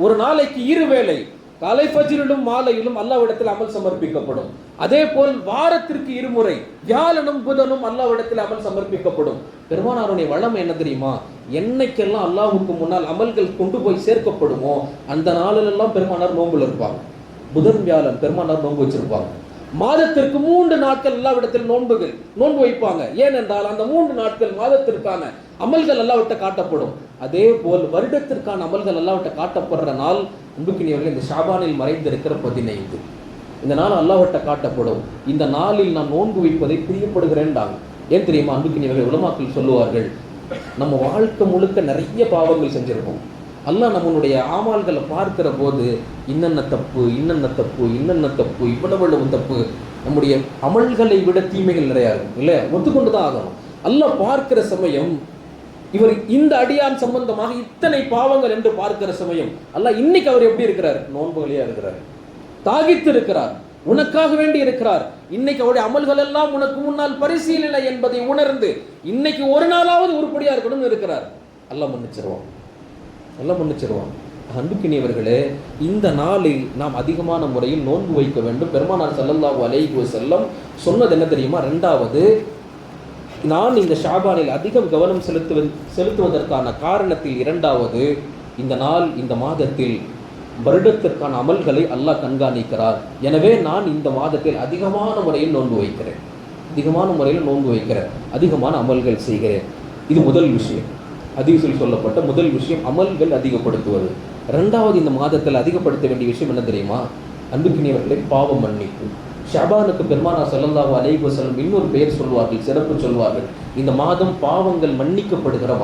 ஒரு நாளைக்கு 2 வேளை, காலை ஃபஜ்ரிலும் மாலையிலும் அல்லாஹ்விடத்தில் அமல் சமர்ப்பிக்கப்படும். அதே போல் வாரத்திற்கு 2 முறை, வியாழனும் புதனும் அல்லாஹ்விடத்தில் அமல் சமர்ப்பிக்கப்படும். பெருமானாருடைய வளம் என்ன தெரியுமா? என்னைக்கெல்லாம் அல்லாஹ்வுக்கு முன்னால் அமல்கள் கொண்டு போய் சேர்க்கப்படுமோ அந்த நாளிலெல்லாம் பெருமானார் நோன்புல இருப்பாங்க. புதன் வியாழன் பெருமானார் நோன்பு வச்சிருப்பாங்க. மாதத்திற்கு 3 நாட்கள் அல்லாஹ்விடத்தில் நோன்பு வைப்பாங்க. ஏனென்றால் அந்த 3 நாட்கள் மாதத்திற்கான அமல்கள் அல்லாஹ்விட்ட காட்டப்படும். அதே போல் வருடத்திற்கான அமல்கள் அல்லாஹ்விட்ட காட்டப்படுற நாள் அன்புக்கினியவர்கள் இந்த ஷாபானில் மறைந்திருக்கிற 15 இந்த நாள் அல்லாஹ்விட்ட காட்டப்படும். இந்த நாளில் நான் நோன்பு வைப்பதை பிரியப்படுகிறேன்டாங்க. ஏன் தெரியுமா? அன்புக்கினியவர்கள் உலமாக்கள் சொல்லுவார்கள், நம்ம வாழ்க்கை முழுக்க நிறைய பாவங்கள் செஞ்சிருக்கோம். அல்லாஹ் நம்மளுடைய ஆமால்களை பார்க்கிற போது இன்னென்ன தப்பு, இவ்வளவு தப்பு, நம்முடைய அமல்களை விட தீமைகள் நிறையா இருக்கும் இல்லையா? ஒத்துக்கொண்டு தான் ஆகணும். அல்லாஹ் பார்க்கிற சமயம், இவர் இந்த அடியான் சம்பந்தமாக இத்தனை பாவங்கள் என்று பார்க்கிற சமயம் அல்லாஹ் இன்னைக்கு அவர் எப்படி இருக்கிறார்? நோன்புகளையா இருக்கிறார், தாகித்து இருக்கிறார், உனக்காக வேண்டி இருக்கிறார். இன்னைக்கு அவருடைய அமல்கள் எல்லாம் உனக்கு முன்னால் பரிசீலனை என்பதை உணர்ந்து இன்னைக்கு ஒரு நாளாவது உருப்படியா இருக்கணும்னு இருக்கிறார். அல்லாஹ் மன்னிச்சிருவான். அன்புக்கினியவர்களே, இந்த நாளில் நாம் அதிகமான முறையில் நோன்பு வைக்க வேண்டும். பெருமானார் ஸல்லல்லாஹு அலைஹி வஸல்லம் சொன்னது என்ன தெரியுமா? இரண்டாவது, நான் இந்த ஷாபானில் அதிகம் கவனம் செலுத்துவதற்கான காரணத்தில் இரண்டாவது, இந்த நாள், இந்த மாதத்தில் வருடத்திற்கான அமல்களை அல்லாஹ் கண்காணிக்கிறார். எனவே நான் இந்த மாதத்தில் அதிகமான முறையில் நோன்பு வைக்கிறேன், அதிகமான அமல்கள் செய்கிறேன். இது முதல் விஷயம். ஹதீஸில் சொல்லப்பட்ட முதல் விஷயம் அமல்கள் அதிகப்படுத்துவது. இரண்டாவது, இந்த மாதத்தில் அதிகப்படுத்த வேண்டிய விஷயம் என்ன தெரியுமா? அன்புக்கினியவர்களை, பாவ மன்னிப்பு. ஷாபானுக்கு பெருமானார் ஸல்லல்லாஹு அலைஹி வஸல்லம் இன்னொரு பெயர் சொல்வார்கள், சிறப்பு சொல்வார்கள். இந்த மாதம் பாவங்கள் மன்னிக்கப்படுகிற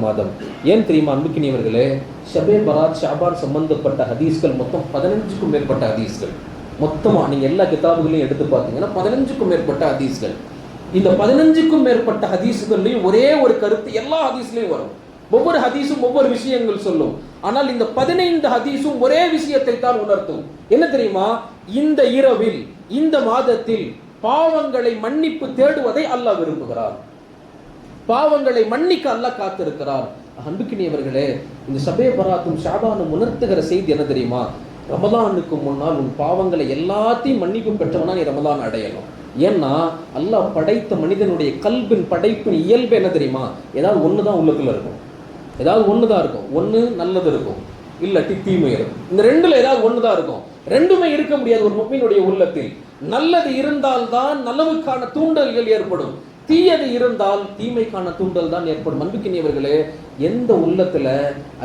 மாதம். ஏன் தெரியுமா அன்புக்கினியவர்களே? ஷபே பராத், ஷாபான் சம்பந்தப்பட்ட ஹதீஸ்கள் மொத்தம் 15க்கும் மேற்பட்ட ஹதீஸ்கள். மொத்தமாக நீங்கள் எல்லா கிதாபுகளையும் எடுத்து பார்த்தீங்கன்னா 15க்கும் மேற்பட்ட ஹதீஸ்கள். இந்த 15க்கும் மேற்பட்ட ஹதீஸுகள்லையும் ஒரே ஒரு கருத்து எல்லா ஹதீஸ்லையும் வரும். ஒவ்வொரு ஹதீஸும் ஒவ்வொரு விஷயங்கள் சொல்லும். ஆனால் இந்த 15 ஹதீஸும் ஒரே விஷயத்தை தான் உணர்த்தும். என்ன தெரியுமா? இந்த இரவில், இந்த மாதத்தில் பாவங்களை மன்னிப்பு தேடுவதை அல்லாஹ் விரும்புகிறார். பாவங்களை மன்னிக்க அல்லாஹ் காத்திருக்கிறார். அன்புக்கினியவர்களே, இந்த ஷபே பராத்தும் ஷாபானும் உணர்த்துகிற செய்தி என்ன தெரியுமா? ரமலானுக்கு முன்னால் உன் பாவங்களை எல்லாத்தையும் மன்னிப்பு பெற்றவனா நீ ரமலான் அடையணும். ஏன்னா அல்லாஹ் படைத்த மனிதனுடைய கல்வின் படைப்பின் இயல்பு என்ன தெரியுமா? ஏதாவது ஒன்று தான் உள்ளத்துல இருக்கும், ஏதாவது ஒன்று தான் இருக்கும். ஒன்று நல்லது இருக்கும், இல்லாட்டி தீமை இருக்கும். இந்த ரெண்டுல ஏதாவது ஒன்று தான் இருக்கும். ரெண்டுமே இருக்க முடியாது ஒரு முஃமினுடைய உள்ளத்தில். நல்லது இருந்தால்தான் நல்லவுக்கான தூண்டல்கள் ஏற்படும், தீயது இருந்தால் தீமைக்கான தூண்டல் தான் ஏற்படும். அன்புக்கினியவர்களே, எந்த உள்ளத்துல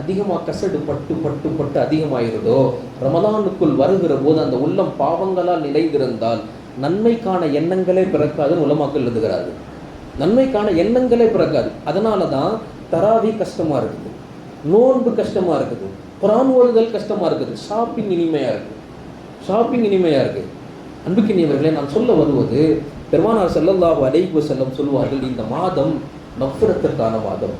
அதிகமாக கசடு பட்டு அதிகமாயிருதோ ரமலானுக்குள் வருகிற போது அந்த உள்ளம் பாவங்களால் நிலைந்திருந்தால் நன்மைக்கான எண்ணங்களே பிறக்காதுன்னு உலமாக்கள் எழுதுகிறார்கள். நன்மைக்கான எண்ணங்களே பிறக்காது. அதனால தான் தராவி கஷ்டமா இருக்குது, நோன்பு கஷ்டமா இருக்குது, குர்ஆன் ஓதுதல் கஷ்டமா இருக்குது, ஷாப்பிங் இனிமையா இருக்கு. அன்புக்கினியவர்களே, நான் சொல்ல வருவது, பெருமானார் ஸல்லல்லாஹு அலைஹி வஸல்லம் சொல்வார்கள், இந்த மாதம் மக்ஃபிரத்திற்கான மாதம்,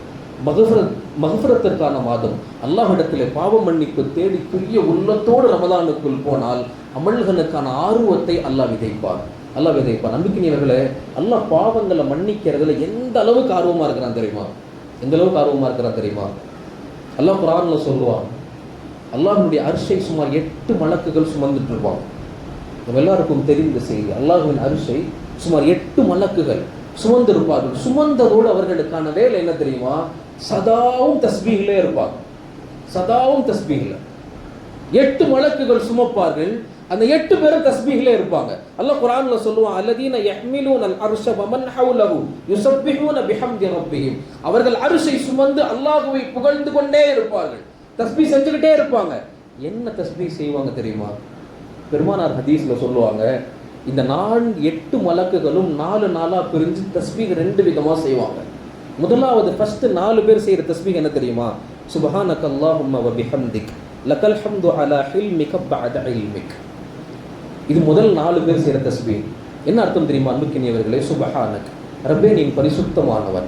மக்ஃபிரத்திற்கான மாதம். அல்லாஹ்விடத்திலே பாவ மன்னிப்பு தேடி பெரிய உள்ளத்தோடு ரமலானுக்குள் போனால் அமல்களுக்கான ஆர்வத்தை அல்லாஹ் விதைப்பார். அன்புக்கினியவர்களே, அல்லாஹ் பாவங்களை மன்னிக்கிறதுல எந்த அளவுக்கு ஆர்வமா இருக்கிறான் தெரியுமா? அல்லாஹ் குர்ஆன்ல சொல்லுவான், அல்லாஹ்வுடைய அர்ஷை சுமார் 8 மலக்குகள் சுமந்துட்டு இருப்பாங்க. நம்ம எல்லாருக்கும் தெரிந்த செய்தி. அல்லாஹ்வின் அர்ஷை சுமார் 8 மலக்குகள் சுமந்திருப்பார்கள். சுமந்ததோடு அவர்களுக்கான வேலை என்ன தெரியுமா? சதாவும் தஸ்பீஹ்ல இருப்பாங்க. 8 மலக்குகள் சுமப்பார்கள். அந்த 8 பேரும் தஸ்பீஹ்ல இருப்பாங்க. அல்லாஹ் குர்ஆன்ல சொல்லுவான், அல்லதீன யஹ்மிலூனல் அர்ஷ வமன் ஹவ்லஹு யுஸப்பிஹூன பிஹம்தி ரப்பிஹிம். அவர்கள் அர்ஷை சுமந்து அல்லாஹ்வை புகழ்ந்து கொண்டே இருப்பார்கள், தஸ்பீஹ் செஞ்சுக்கிட்டே இருப்பாங்க. என்ன தஸ்பீஹ் செய்வாங்க தெரியுமா? பெருமானார் ஹதீஸ்ல சொல்லுவாங்க, இந்த 8 மலக்குகளும் 4 நாளா பிரிஞ்சு தஸ்பீஹ் 2 விதமா செய்வாங்க. முதலாவது ஃபர்ஸ்ட் 4 பேர் செய்யற தஸ்பீஹ் என்ன தெரியுமா? சுப்ஹானக்கல்லாஹும்ம வ பிஹம்திக் லக்கல் ஹம்து அலா ஹில்மிக பஅத இல்மிக். இது முதல் 4 பேர் செய்யற தஸ்பீஹ். என்ன அர்த்தம் தெரியுமா அன்புக்கினியவர்களே? சுப்ஹானக், ரப்பே நீ பரிசுத்தமானவன்.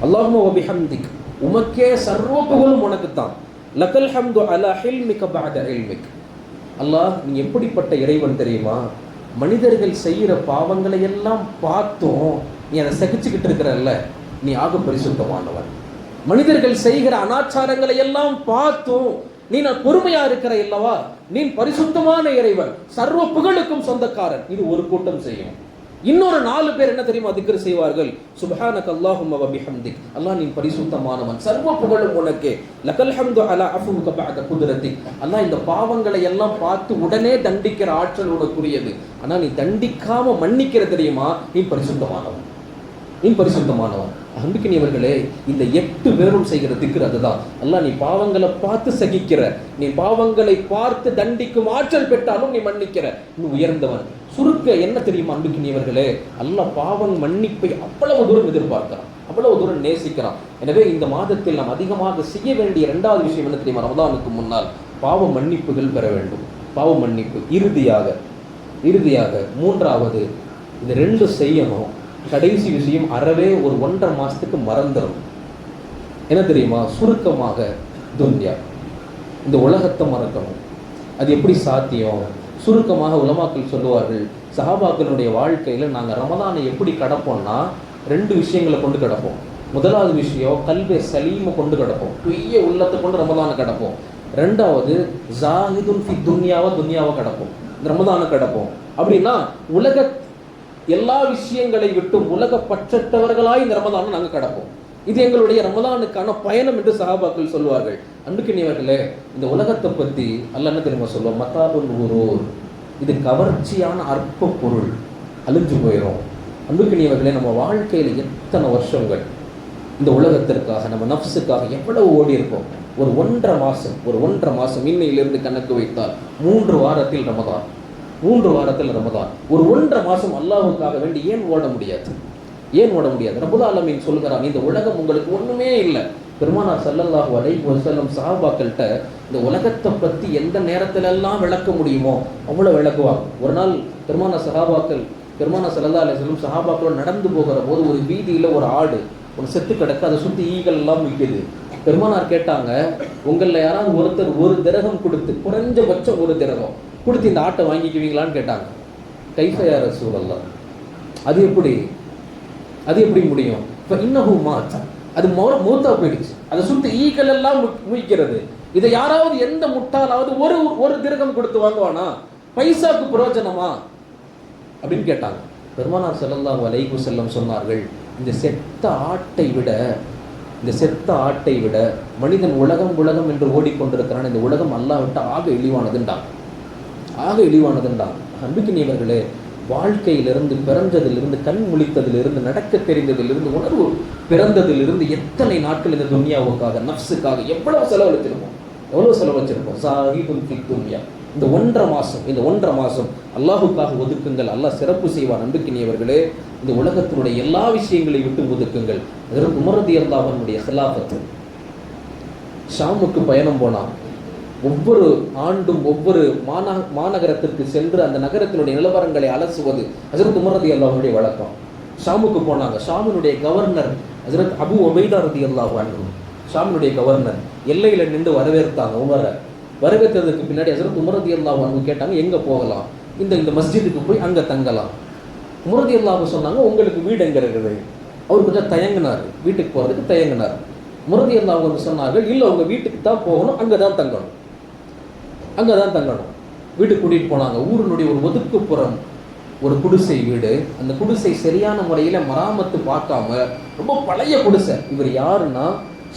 அல்லாஹும்ம வ பிஹம்திக், உமக்கே சர்வ புகழும் உனக்குத்தான். லக்கல் ஹம்து அலா ஹில்மிக பஅத இல்மிக். அல்லாஹ் நீ எப்படிப்பட்ட இறைவன் தெரியுமா? மனிதர்கள் செய்கிற பாவங்களை எல்லாம் பார்த்தும் நீ அதை சகிச்சுக்கிட்டு இருக்கிறல்ல, நீ ஆக பரிசுத்தமானவன். மனிதர்கள் செய்கிற அனாச்சாரங்களை எல்லாம் பார்த்தும் நீ நான் பொறுமையா இருக்கிற இல்லவா, நீ பரிசுத்தமான இறைவன், சர்வ புகழுக்கும் சொந்தக்காரன். இது ஒரு கூட்டம் செய்யும். இன்னொரு 4 பேர் என்ன தெரியுமா திக்ர் செய்வார்கள்? சுப்ஹானக அல்லாஹும்ம வ பிஹம்திக், அல்லாஹ் நீ பரிசுத்தமானவன், சர்வ புகழும் உனக்கே. லக்கல் ஹம்து அலா அஃபுக பஅத குத்ரத்திக், அல்லாஹ் இந்த பாவங்களை எல்லாம் பார்த்து உடனே தண்டிக்கிற ஆற்றல் உனக்குரியது, ஆனா நீ தண்டிக்காம மன்னிக்கிற தெரியுமா, நீ பரிசுத்தமானவன், நீ பரிசுத்தமானவன். அன்புக்கினியவர்களே, இந்த 8 பேரும் செய்கிற திக்ர் அதுதான். அல்லாஹ் நீ பாவங்களை பார்த்து சகிக்கிற, நீ பாவங்களை பார்த்து தண்டிக்கும் ஆற்றல் பெற்றாலும் நீ மன்னிக்கிற, நீ உயர்ந்தவன். சுருக்க என்ன தெரியுமா அன்புக்கினியவர்களே? அல்லாஹ் பாவம் மன்னிப்பை அவ்வளவு தூரம் எதிர்பார்க்கிறான், அவ்வளவு தூரம் நேசிக்கிறான். எனவே இந்த மாதத்தில் நாம் அதிகமாக செய்ய வேண்டிய 2வது விஷயம் என்ன தெரியுமா? ரமதானுக்கு முன்னால் பாவ மன்னிப்புகள் பெற வேண்டும். பாவ மன்னிப்பு. இறுதியாக 3வது இது 2 செய்யணும். கடைசி விஷயம் அறவே ஒரு 1.5 மாசத்துக்கு மறந்துடும். என்ன தெரியுமா? சுருக்கமாக துன்யா, இந்த உலகத்தை மறக்கணும். அது எப்படி சாத்தியம்? சுருக்கமாக உலமாக்கள் சொல்லுவார்கள், சஹாபாக்களுடைய வாழ்க்கையில் நாங்கள் ரமதானை எப்படி கடப்போம்னா 2 விஷயங்களை கொண்டு கடப்போம். முதலாவது விஷயம் கல்பே சலீமை கொண்டு கடப்போம், தூய உள்ளத்தை கொண்டு ரமதானை கடப்போம். 2வது ஜாஹிதுன் ஃபி துன்யாவை கடப்போம், இந்த ரமதானை கடப்போம். அப்படின்னா உலக எல்லா விஷயங்களை விட்டும் உலக பற்றற்றவர்களாய் இந்த ரமதானை நாங்கள் கடப்போம். இது எங்களுடைய ரமதானுக்கான பயணம் என்று சஹாபாக்கள் சொல்வார்கள். அன்புக்கினியவர்களே, இந்த உலகத்தை பற்றி அல்லாஹ் என்ன தெரியுமா சொல்லுவோம்? மத்தாபுல் ஊரூர், இது கவர்ச்சியான அற்ப பொருள், அழிஞ்சு போயிடும். அன்புக்கினியவர்களே, நம்ம வாழ்க்கையில் எத்தனை வருஷங்கள் இந்த உலகத்திற்காக, நம்ம நஃப்ஸுக்காக எவ்வளவு ஓடி இருக்கோம். ஒரு 1.5 மாசம் இன்னையிலிருந்து கணக்கு வைத்தால் 3 வாரத்தில் ரமதான், 3 வாரத்தில் ரமதான். ஒரு 1.5 மாசம் அல்லாஹ்வுக்காக வேண்டி ஏன் ஓட முடியாது? ரப்பல் ஆலமீன் சொல்கிறான், இந்த உலகம் உங்களுக்கு ஒண்ணுமே இல்லை. பெருமானார் ஸல்லல்லாஹு அலைஹி வஸல்லம் சஹாபாக்கள்கிட்ட இந்த உலகத்தை பற்றி எந்த நேரத்திலெல்லாம் விளக்க முடியுமோ அவ்வளோ விளக்குவாங்க. ஒரு நாள் பெருமானார் ஸல்லல்லாஹு அலைஹி வஸல்லம் சஹாபாக்களோடு நடந்து போகிற போது ஒரு வீதியில் ஒரு ஆடு ஒரு செத்து கிடக்கு, அதை சுற்றி ஈகள் எல்லாம் விற்குது. பெருமானார் கேட்டாங்க, உங்களில் யாராவது ஒருத்தர் 1 திரகம் கொடுத்து, குறைஞ்சபட்சம் 1 திரகம் கொடுத்து இந்த ஆட்டை வாங்கிக்குவீங்களான்னு கேட்டாங்க. கைஃப யா ரசூலல்லாஹ், அது எப்படி முடியும்? இப்போ இன்னஹு மாத், அது மூத்தா போயிடுச்சு, அதை சுற்றி ஈக்கள் எல்லாம் முழிக்கிறது. இதை யாராவது எந்த முட்டாளாவது ஒரு திரகம் கொடுத்து வாங்குவானா? பைசாக்கு பிரயோஜனமா அப்படின்னு கேட்டாங்க. பெருமானார் ஸல்லல்லாஹு அலைஹி வஸல்லம் சொன்னார்கள், இந்த செத்த ஆட்டை விட மனிதன் உலகம் என்று ஓடிக்கொண்டிருக்கிறான். இந்த உலகம் அல்லாஹ் விட்டு ஆக இழிவானதுண்டான். அன்புக்கினியவர்களே, வாழ்க்கையிலிருந்து, பிறந்ததிலிருந்து, கண் முழித்ததிலிருந்து, நடக்க தெரிந்ததிலிருந்து, உணர்வு பிறந்ததிலிருந்து எத்தனை நாட்கள் இந்த துன்யாவுக்காக, நஃப்ஸுக்காக எவ்வளவு செலவழிச்சிருப்போம். ஸாஹிதுன் ஃபி துன்யா. இந்த 1.5 மாசம் அல்லாஹுக்காக ஒதுக்குங்கள், அல்லாஹ் சிறப்பு செய்வான். அன்புக்கினியவர்களே, இந்த உலகத்தினுடைய எல்லா விஷயங்களை விட்டு ஒதுக்குங்கள். அதற்கு உமர் ரலியல்லாஹு அன்ஹுடைய খিলাফத், ஷாமுக்கு பயணம் போனான். ஒவ்வொரு ஆண்டும் ஒவ்வொரு மாநகரத்திற்கு சென்று அந்த நகரத்தினுடைய நிலவரங்களை அலசுவது ஹஜ்ரத் உமர் ரலியல்லாஹு அன்ஹுடைய வழக்கம். ஷாமுக்கு போனாங்க. ஷாமினுடைய கவர்னர் ஹஜ்ரத் அபு உபைதா ரலியல்லாஹு அன்ஹு, ஷாமினுடைய கவர்னர் எல்லையில் நின்று வரவேற்றாங்க உமரை. வரவேற்றதுக்கு பின்னாடி ஹஜ்ரத் உமர் ரலியல்லாஹு அன்ஹு கேட்டாங்க, எங்கே போகலாம்? இந்த மஸ்ஜிதுக்கு போய் அங்கே தங்கலாம். உமர் ரலியல்லாஹு சொன்னாங்க, உங்களுக்கு வீடு எங்கே இருக்குது? அவர் கொஞ்சம் தயங்கினார், வீட்டுக்கு போகிறதுக்கு தயங்கினார். உமர் ரலியல்லாஹு அன்ஹு சொன்னார்கள், இல்லை உங்கள் வீட்டுக்கு தான் போகணும், அங்கே தான் தங்கணும். வீட்டுக்கு கூட்டிகிட்டு போனாங்க. ஊரினுடைய ஒரு ஒதுக்குப்புறம் ஒரு குடிசை வீடு. அந்த குடிசை சரியான முறையில் மராமத்து பார்க்காம ரொம்ப பழைய குடிசை. இவர் யாருன்னா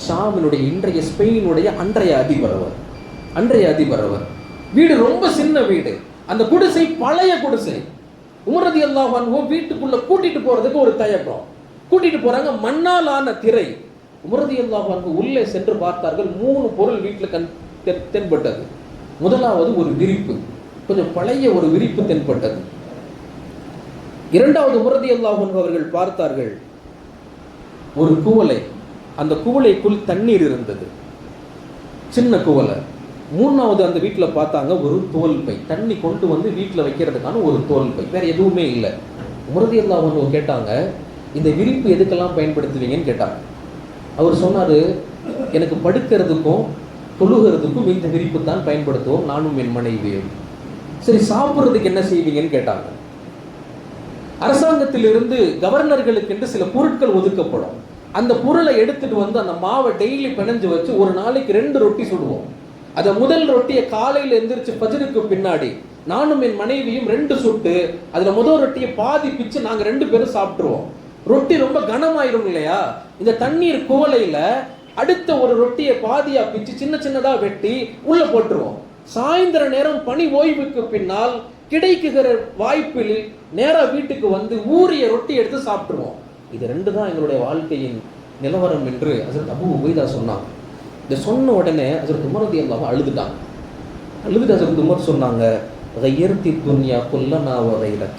ஷாமினுடைய இன்றைய ஸ்பெயினுடைய அன்றைய அதிபர் அவர். வீடு ரொம்ப சின்ன வீடு. அந்த குடிசை பழைய குடிசை. உமர் ரலியல்லாஹு அன்ஹு வீட்டுக்குள்ள கூட்டிட்டு போறதுக்கு ஒரு தயக்கம். கூட்டிட்டு போறாங்க, மண்ணால் ஆன திரை. உமர் ரலியல்லாஹு அன்ஹு உள்ளே சென்று பார்த்தார்கள். 3 பொருள் வீட்டில் தென்பட்டது. முதலாவது ஒரு விரிப்பு, கொஞ்சம் பழைய ஒரு விரிப்பு தென்பட்டது. இரண்டாவது உமர் ரலியல்லாஹு அன்ஹு அவர்கள் பார்த்தார்கள் ஒரு குவளை. அந்த குவளைக்குள் தண்ணீர் இருந்தது, சின்ன குவளை. மூணாவது அந்த வீட்டில் பார்த்தாங்க ஒரு தோல் பை, தண்ணி கொண்டு வந்து வீட்டில் வைக்கிறதுக்கான ஒரு தோல் பை, வேற எதுவுமே இல்லை. உமர் ரலியல்லாஹு அன்ஹு கேட்டாங்க, இந்த விரிப்பு எதுக்கெல்லாம் பயன்படுத்துவீங்கன்னு கேட்டாங்க. அவர் சொன்னார், எனக்கு படுக்கிறதுக்கும் தொழுகிறதுக்கும் இந்த விரிப்பு தான் பயன்படுத்துவோம், நானும் என் மனைவியும். சரி, சாப்பிட்றதுக்கு என்ன செய்வீங்கன்னு கேட்டாங்க. அரசாங்கத்திலிருந்து கவர்னர்களுக்கு என்று சில பொருட்கள் ஒதுக்கப்படும். அந்த பொருளை எடுத்துட்டு வந்து அந்த மாவை டெய்லி பிணைஞ்சு வச்சு ஒரு நாளைக்கு 2 ரொட்டி சுடுவோம். அதை முதல் ரொட்டியை காலையில் எந்திரிச்சு ஃபஜ்ருக்கு பின்னாடி நானும் என் மனைவியும் 2 சுட்டு அதுல முதல் ரொட்டியை பாதி பிச்சு நாங்க 2 பேரும் சாப்பிட்டுருவோம். ரொட்டி ரொம்ப கனமாயிரும் இல்லையா, இந்த தண்ணீர் குவளையில அடுத்த ஒரு ரொட்டியை பாதியா பிச்சு சின்ன சின்னதா வெட்டி உள்ள போட்டுருவோம். சாயந்தர நேரம் பனி ஓய்வுக்கு பின்னால் கிடைக்குகிற வாய்ப்பில் நேரா வீட்டுக்கு வந்து ஊறிய ரொட்டி எடுத்து சாப்பிட்டுருவோம். இது 2 தான் எங்களுடைய வாழ்க்கையின் நிலவரம் என்று ஹஜ்ரத் அபூ உபைதா சொன்னாங்க. இதை சொன்ன உடனே ஹஜ்ரத் உமர் ரலியல்லாஹு அழுதுட்டாங்க. அழுதுட்டு ஹஜ்ரத் உமர் சொன்னாங்க, கய்யர்த்தி துன்யா குல்லனா வ கைரக்,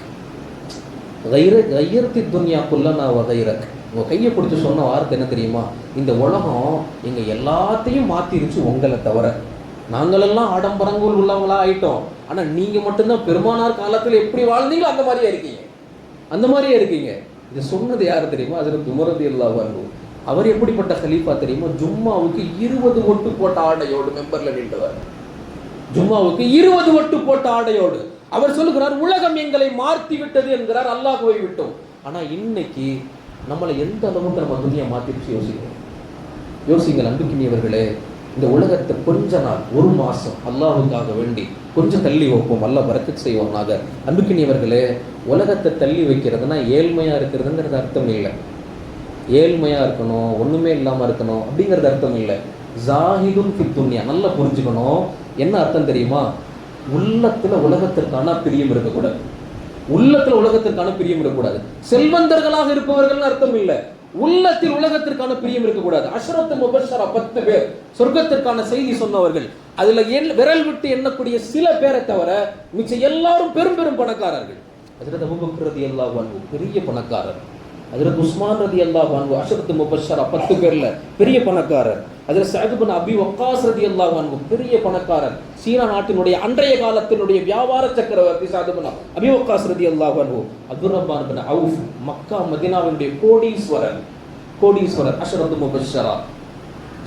கய்யர்த்தி துன்யா குல்லனா வ கைரக். உங்க கையை பிடிச்சி சொன்ன வார்த்தை என்ன தெரியுமா, இந்த உலகம் எங்க எல்லாத்தையும் மாத்திருச்சு உங்களை தவிர. நாங்களெல்லாம் ஆடம்பரங்கள் உள்ளவங்களா ஆயிட்டோம், ஆனா நீங்க மட்டும்தான் பெருமானார் காலத்தில் எப்படி வாழ்ந்தீங்களோ அந்த மாதிரியே இருக்கீங்க, அந்த மாதிரியே இருக்கீங்க. இது சொன்னது யாரு தெரியுமா, ஹஜ்ரத் உமர் ரலியல்லாஹு அன்ஹு. அவர் எப்படிப்பட்ட கலீஃபா தெரியுமா, ஜும்மாவுக்கு 20 ஒட்டு போட்ட ஆடையோடு மெம்பர்ல நின்றவர். ஜும்மாவுக்கு 20 ஒட்டு போட்ட ஆடையோடு அவர் சொல்லுகிறார், உலகம் எங்களை மாற்றி விட்டது என்கிறார், அல்லாஹ்வை விட்டோம். ஆனா இன்னைக்கு நம்மளை எந்த அளவுக்கு நம்ம துனியா மாத்திருச்சு யோசிங்கள் அன்புக்கினியவர்களே. இந்த உலகத்தை கொஞ்ச நாள், 1 மாசம் அல்லாஹ்வுக்காக வேண்டி கொஞ்சம் தள்ளி வைப்போம், அல்லாஹ் பரக்கத் செய்வோனாக. அன்புக்கினியவர்களே, உலகத்தை தள்ளி வைக்கிறதுனா ஏழ்மையா இருக்கிறதுங்கிறது அர்த்தம் இல்லை. ஏழ்மையா இருக்கணும், ஒண்ணுமே இல்லாம இருக்கணும் அப்படிங்கிறது அர்த்தம் இல்லை. ஜாஹிதுன் ஃபி துன்யா, நல்லா புரிஞ்சுக்கணும். என்ன அர்த்தம் தெரியுமா, உள்ளத்துல உலகத்திற்கான பிரியம் இருக்கக்கூடாது. உள்ளத்துல உலகத்திற்கான பிரியம் இருக்கக்கூடாது. செல்வந்தர்களாக இருப்பவர்கள் அர்த்தம் இல்லை, உள்ளத்தில் உலகத்திற்கான பிரியம் இருக்கக்கூடாது. அஷ்ரத்து முபஷ்ஷரா 10 பேர் சொர்க்கத்திற்கான செய்தி சொன்னவர்கள், அதுல விரல் விட்டு எண்ணக்கூடிய சில பேரை தவிர மிச்சம் எல்லாரும் பெரும் பெரும் பணக்காரர்கள். ஹஜ்ரத் அபூபக்கர் ரலியல்லாஹு அன்ஹு பெரிய பணக்காரர். ஹஜ்ரத் உஸ்மான் ரலியல்லாஹு அன்ஹு அஷ்ரத்து முபஷ்ஷரா 10 பேர்ல பெரிய பணக்காரர். ஹஜ்ரத் சஅத் இப்னு அபி வக்காஸ் ரலியல்லாஹு அன்ஹு பெரிய பணக்காரர். சீனா நாட்டினுடைய அன்றைய காலத்தினுடைய வியாபார சக்கரவர்த்தி சஅத் இப்னு அபி வக்காஸ் ரலியல்லாஹு அன்ஹு. அப்துர் ரஹ்மான் இப்னு அவுஃப் மக்கா மதீனாவுடைய கோடீஸ்வரர் அஷ்ரத்து முபஷ்ஷரா.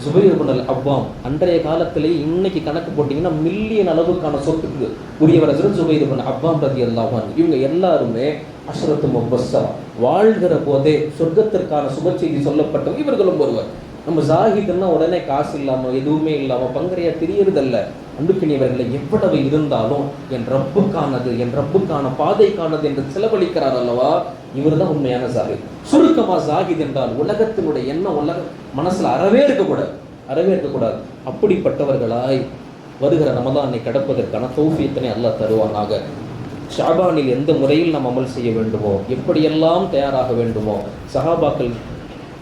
ஜுபைர் இப்னு அல் அவ்வாம் அன்றைய காலத்திலே இன்னைக்கு கணக்கு போட்டீங்கன்னா மில்லியன் அளவுக்கான சொத்துக்கு உரியவர் ஹஜ்ரத் ஜுபைர் இப்னு அவ்வாம் ரலியல்லாஹு அன்ஹு. இவங்க எல்லாருமே அஷ்ரத்து முபஷ்ஷரா. வாழ்கிற போதே சொர்க்கத்திற்கான சுப செய்தி சொல்லப்பட்டவங்க இவர்களும் ஒருவர். நம்ம ஜாஹிதுன்னா உடனே காசு இல்லாம எதுவுமே இல்லாம பங்கரையா தெரியறதல்ல. அன்புக்கினியவர்களை எவ்வளவு இருந்தாலும் என் ரப்புக்கானது, என் ரப்புக்கான பாதைக்கானது என்று செலவழிக்கிறார் அல்லவா, இவர் தான் உண்மையான ஜாஹித். சுருக்கமா ஜாஹித் என்றால் உலகத்தினுடைய எண்ணம் உலக மனசுல அறவே இருக்கக்கூடாது. அப்படிப்பட்டவர்களாய் வருகிற ரமலானை கடப்பதற்கான தௌஃபீக்கை அல்லாஹ் தருவானாக. ஷாபானில் எந்த முறையில் நாம் அமல் செய்ய வேண்டுமோ, எப்படியெல்லாம் தயாராக வேண்டுமோ, சஹாபாக்கள்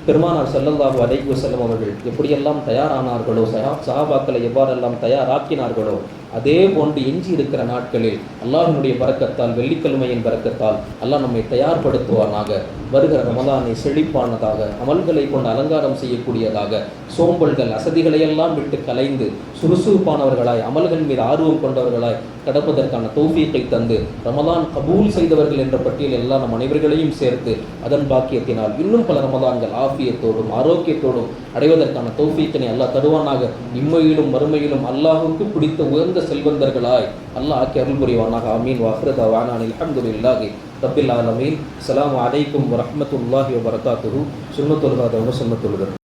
பெருமானார் ஸல்லல்லாஹு அலைஹி வஸல்லம் அவர்கள் எப்படியெல்லாம் தயாரானார்களோ, சஹாபாக்களை எவ்வாறெல்லாம் தயாராக்கினார்களோ, அதே போன்று எஞ்சி இருக்கிற நாட்களில் அல்லாஹ்வினுடைய பரக்கத்தால், வெள்ளிக்கிழமையின் பரக்கத்தால் அல்லாஹ் நம்மை தயார்படுத்துவானாக. வருகிற ரமலானை செழிப்பானதாக, அமல்களை கொண்டு அலங்காரம் செய்யக்கூடியதாக, சோம்பல்கள் அசதிகளையெல்லாம் விட்டு கலைந்து சுறுசுறுப்பானவர்களாய், அமல்கள் மீது ஆர்வம் கொண்டவர்களாய் கடப்பதற்கான தௌஃபீக்கை தந்து ரமலான் கபூல் செய்தவர்கள் என்ற பட்டியல் எல்லாம் நம் அனைவர்களையும் சேர்த்து அதன் பாக்கியத்தினால் இன்னும் பல ரமலான்கள் ஆஃபியத்தோடும் ஆரோக்கியத்தோடும் அடைவதற்கான தௌஃபீக்கை அல்லாஹ் தருவானாக. இம்மையிலும் மறுமையிலும் அல்லாஹுக்கு பிடித்த உயர்ந்த செல்வந்தர்களாய் அல்லாஹ் ஆக்கி அருள் புரிவானாக. ஆமீன். வஆஹிரு தஅவானா அல்ஹம்துலில்லாஹி ரப்பில் ஆலமீன். அஸ்ஸலாமு அலைக்கும் வரஹ்மத்துல்லாஹி வபரகாத்துஹு. சுன்னத்துல் ஹாதா வ சுன்னத்துல்